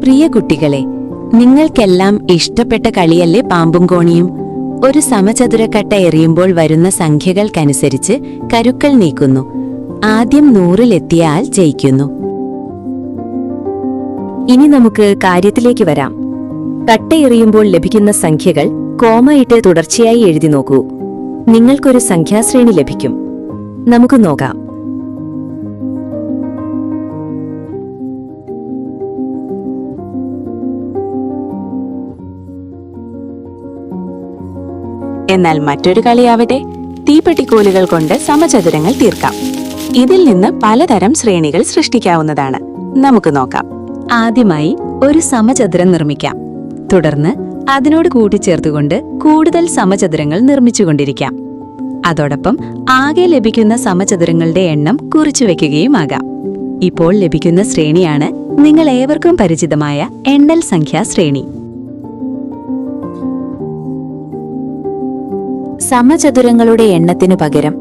പ്രിയ കുട്ടികളെ, നിങ്ങൾക്കെല്ലാം ഇഷ്ടപ്പെട്ട കളിയല്ലേ പാമ്പും കോണിയും? ഒരു സമചതുരക്കട്ട എറിയുമ്പോൾ വരുന്ന സംഖ്യകൾക്കനുസരിച്ച് കരുക്കൾ നീക്കുന്നു. ആദ്യം 100-ലെത്തിയ ആൾ ജയിക്കുന്നു. ഇനി നമുക്ക് കാര്യത്തിലേക്ക് വരാം. കട്ടയെറിയുമ്പോൾ ലഭിക്കുന്ന സംഖ്യകൾ കോമയിട്ട് തുടർച്ചയായി എഴുതി നോക്കൂ. നിങ്ങൾക്കൊരു സംഖ്യാശ്രേണി ലഭിക്കും. നമുക്ക് നോക്കാം. എന്നാൽ മറ്റൊരു കളിയാവട്ടെ, തീപ്പെട്ടിക്കോലുകൾ കൊണ്ട് സമചതുരങ്ങൾ തീർക്കാം. ഇതിൽ നിന്ന് പലതരം ശ്രേണികൾ സൃഷ്ടിക്കാവുന്നതാണ്. നമുക്ക് നോക്കാം. ആദ്യമായി ഒരു സമചതുരം നിർമ്മിക്കാം. തുടർന്ന് അതിനോട് കൂട്ടിച്ചേർത്തുകൊണ്ട് കൂടുതൽ സമചതുരങ്ങൾ നിർമ്മിച്ചുകൊണ്ടിരിക്കാം. അതോടൊപ്പം ആകെ ലഭിക്കുന്ന സമചതുരങ്ങളുടെ എണ്ണം കുറിച്ചുവെക്കുകയുമാകാം. ഇപ്പോൾ ലഭിക്കുന്ന ശ്രേണിയാണ് നിങ്ങൾ ഏവർക്കും പരിചിതമായ എണ്ണൽ സംഖ്യാ ശ്രേണി. സമചതുരങ്ങളുടെ എണ്ണത്തിനു പകരം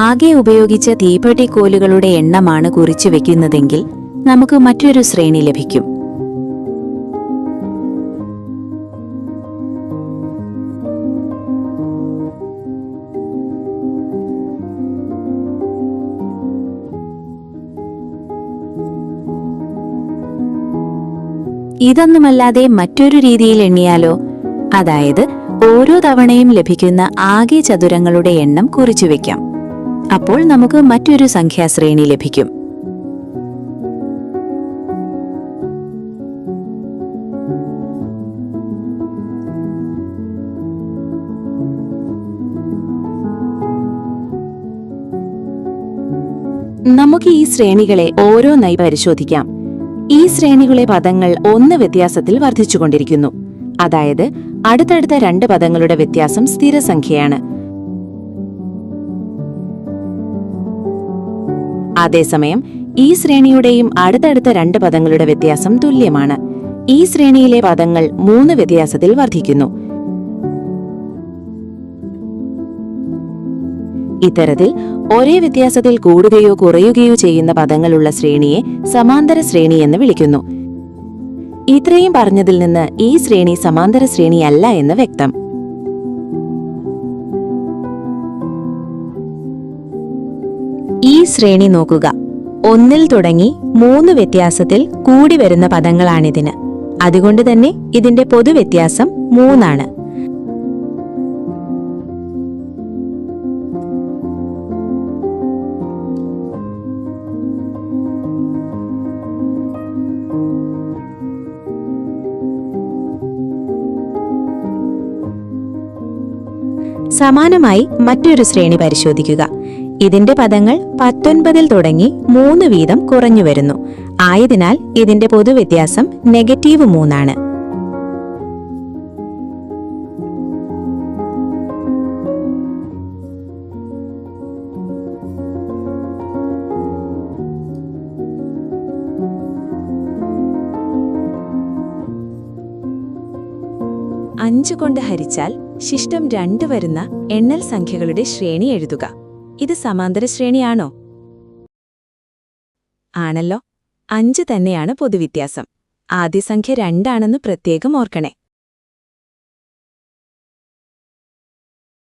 ആകെ ഉപയോഗിച്ച തീപ്പെട്ടിക്കോലുകളുടെ എണ്ണമാണ് കുറിച്ചു വെക്കുന്നതെങ്കിൽ നമുക്ക് മറ്റൊരു ശ്രേണി ലഭിക്കും. ഇതൊന്നുമല്ലാതെ മറ്റൊരു രീതിയിൽ എണ്ണിയാലോ? അതായത് ഓരോ തവണയും ലഭിക്കുന്ന ആകെ ചതുരങ്ങളുടെ എണ്ണം കുറിച്ചുവെക്കാം. അപ്പോൾ നമുക്ക് മറ്റൊരു സംഖ്യാശ്രേണി ലഭിക്കും. നമുക്ക് ഈ ശ്രേണികളെ ഓരോന്നായി പരിശോധിക്കാം. ഈ ശ്രേണികളെ പദങ്ങൾ 1 വ്യത്യാസത്തിൽ വർദ്ധിച്ചുകൊണ്ടിരിക്കുന്നു. അതായത് അടുത്തടുത്ത 2 പദങ്ങളുടെ വ്യത്യാസം സ്ഥിരസംഖ്യയാണ്. അതേസമയം ഈ ശ്രേണിയുടെയും അടുത്തടുത്ത 2 പദങ്ങളുടെ വ്യത്യാസം തുല്യമാണ്. ഈ ശ്രേണിയിലെ പദങ്ങൾ 3 വ്യത്യാസത്തിൽ വർദ്ധിക്കുന്നു. ഇത്തരത്തിൽ ഒരേ വ്യത്യാസത്തിൽ കൂടുകയോ കുറയുകയോ ചെയ്യുന്ന പദങ്ങളുള്ള ശ്രേണിയെ സമാന്തര ശ്രേണി എന്ന് വിളിക്കുന്നു. ഇത്രയും പറഞ്ഞതിൽ നിന്ന് ഈ ശ്രേണി സമാന്തര ശ്രേണിയല്ല എന്ന് വ്യക്തം. ഈ ശ്രേണി നോക്കുക. 1-ൽ തുടങ്ങി 3 വ്യത്യാസത്തിൽ കൂടി വരുന്ന പദങ്ങളാണിതിന്. അതുകൊണ്ട് തന്നെ ഇതിന്റെ പൊതുവ്യത്യാസം 3 ആണ്. സമാനമായി മറ്റൊരു ശ്രേണി പരിശോധിക്കുക. ഇതിന്റെ പദങ്ങൾ 19-ൽ തുടങ്ങി 3 വീതം കുറഞ്ഞു വരുന്നു. ആയതിനാൽ ഇതിന്റെ പൊതുവ്യത്യാസം -3 ആണ്. അഞ്ച് കൊണ്ട് ഹരിച്ചാൽ ശിഷ്ടം 2 വരുന്ന എണ്ണൽ സംഖ്യകളുടെ ശ്രേണി എഴുതുക. ഇത് സമാന്തര ശ്രേണിയാണോ? ആണല്ലോ. 5 തന്നെയാണ് പൊതുവ്യത്യാസം. ആദ്യ സംഖ്യ 2 ആണെന്ന് പ്രത്യേകം ഓർക്കണേ.